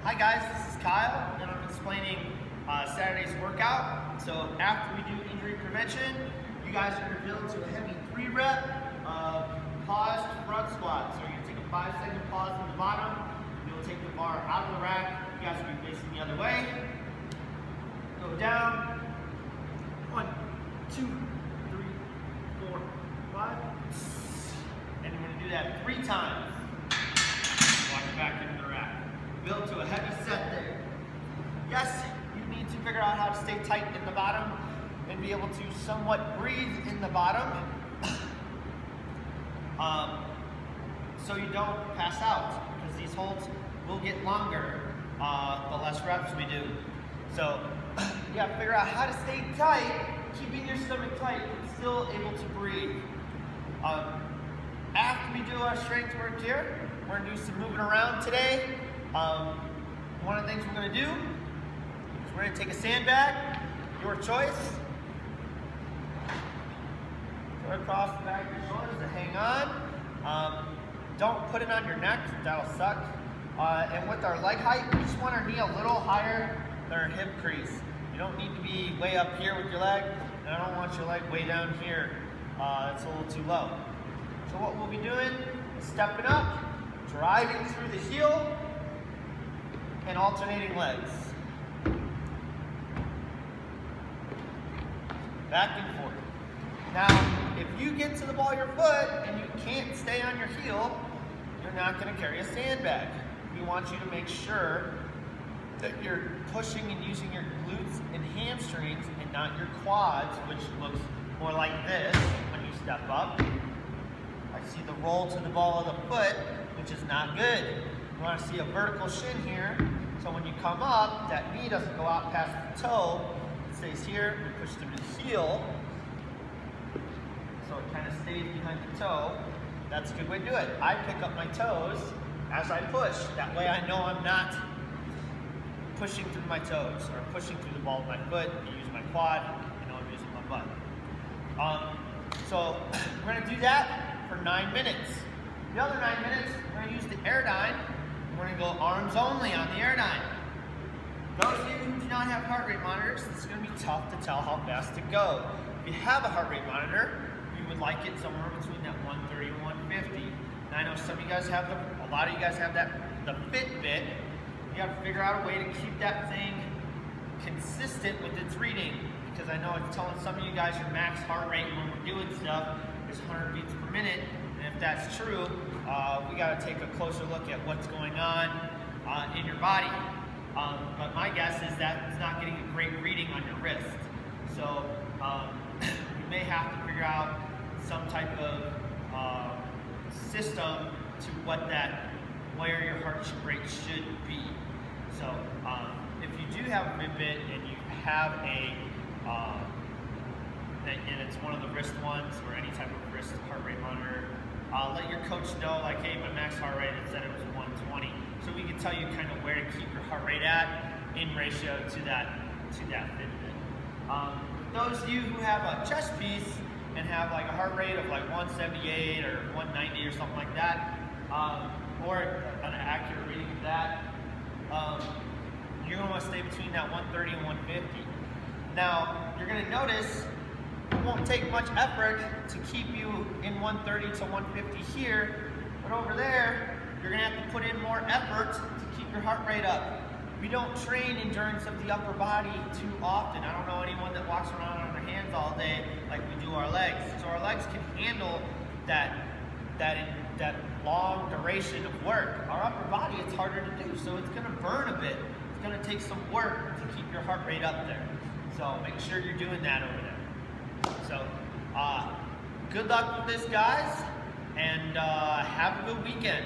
Hi guys, this is Kyle, and I'm explaining Saturday's workout. So after we do injury prevention, you guys are going to build to a heavy 3-rep paused front squat. So you're going to take a 5-second pause in the bottom. You'll take the bar out of the rack. You guys will be facing the other way. Go down. 1, 2, 3, 4, 5. And you're going to do that 3 times. Walk it back into the rack. Build to a heavy set there. Yes, you need to figure out how to stay tight in the bottom and be able to somewhat breathe in the bottom so you don't pass out, because these holds will get longer the less reps we do. So you have to figure out how to stay tight, keeping your stomach tight and still able to breathe. After we do our strength work here, we're going to do some moving around today. One of the things we're going to do is we're going to take a sandbag, your choice, go across the back of your shoulders to hang on. Don't put it on your neck, that'll suck. And with our leg height, we just want our knee a little higher than our hip crease. You don't need to be way up here with your leg, and I don't want your leg way down here. It's a little too low. So what we'll be doing is stepping up, driving through the heel, and alternating legs. Back and forth. Now, if you get to the ball of your foot and you can't stay on your heel, you're not going to carry a sandbag. We want you to make sure that you're pushing and using your glutes and hamstrings and not your quads, which looks more like this when you step up. I see the roll to the ball of the foot, which is not good. You want to see a vertical shin here, so when you come up, that knee doesn't go out past the toe. It stays here, you push through the heel, so it kind of stays behind the toe. That's a good way to do it. I pick up my toes as I push. That way I know I'm not pushing through my toes or pushing through the ball of my foot. I use my quad, I know I'm using my butt. So we're going to do that for 9 minutes. The other 9 minutes, we're going to use the Airdyne. We're going to go arms only on the Airdyne. Those of you who do not have heart rate monitors, it's going to be tough to tell how fast to go. If you have a heart rate monitor, you would like it somewhere between that 130 and 150. And I know some of you guys have a lot of you guys have the Fitbit. You have to figure out a way to keep that thing consistent with its reading, because I know it's telling some of you guys your max heart rate when we're doing stuff is 100 beats per minute. And if that's true, we got to take a closer look at what's going on in your body. But my guess is that it's not getting a great reading on your wrist. So you may have to figure out some type of system to where your heart rate should be. So if you do have a Fitbit and you have and it's one of the wrist ones or any type of wrist heart rate monitor, let your coach know, like, hey, my max heart rate, it said it was 120. So we can tell you kind of where to keep your heart rate at in ratio to that Fitbit. Those of you who have a chest piece and have like a heart rate of like 178 or 190 or something like that, or an accurate reading of that, you're going to want to stay between that 130 and 150. Now, you're going to notice it won't take much effort to keep you in 130 to 150 here, but over there, you're going to have to put in more effort to keep your heart rate up. We don't train endurance of the upper body too often. I don't know anyone that walks around on their hands all day like we do our legs. So our legs can handle that long duration of work. Our upper body, it's harder to do, so it's going to burn a bit. It's going to take some work to keep your heart rate up there. So make sure you're doing that over there. So good luck with this, guys, and have a good weekend.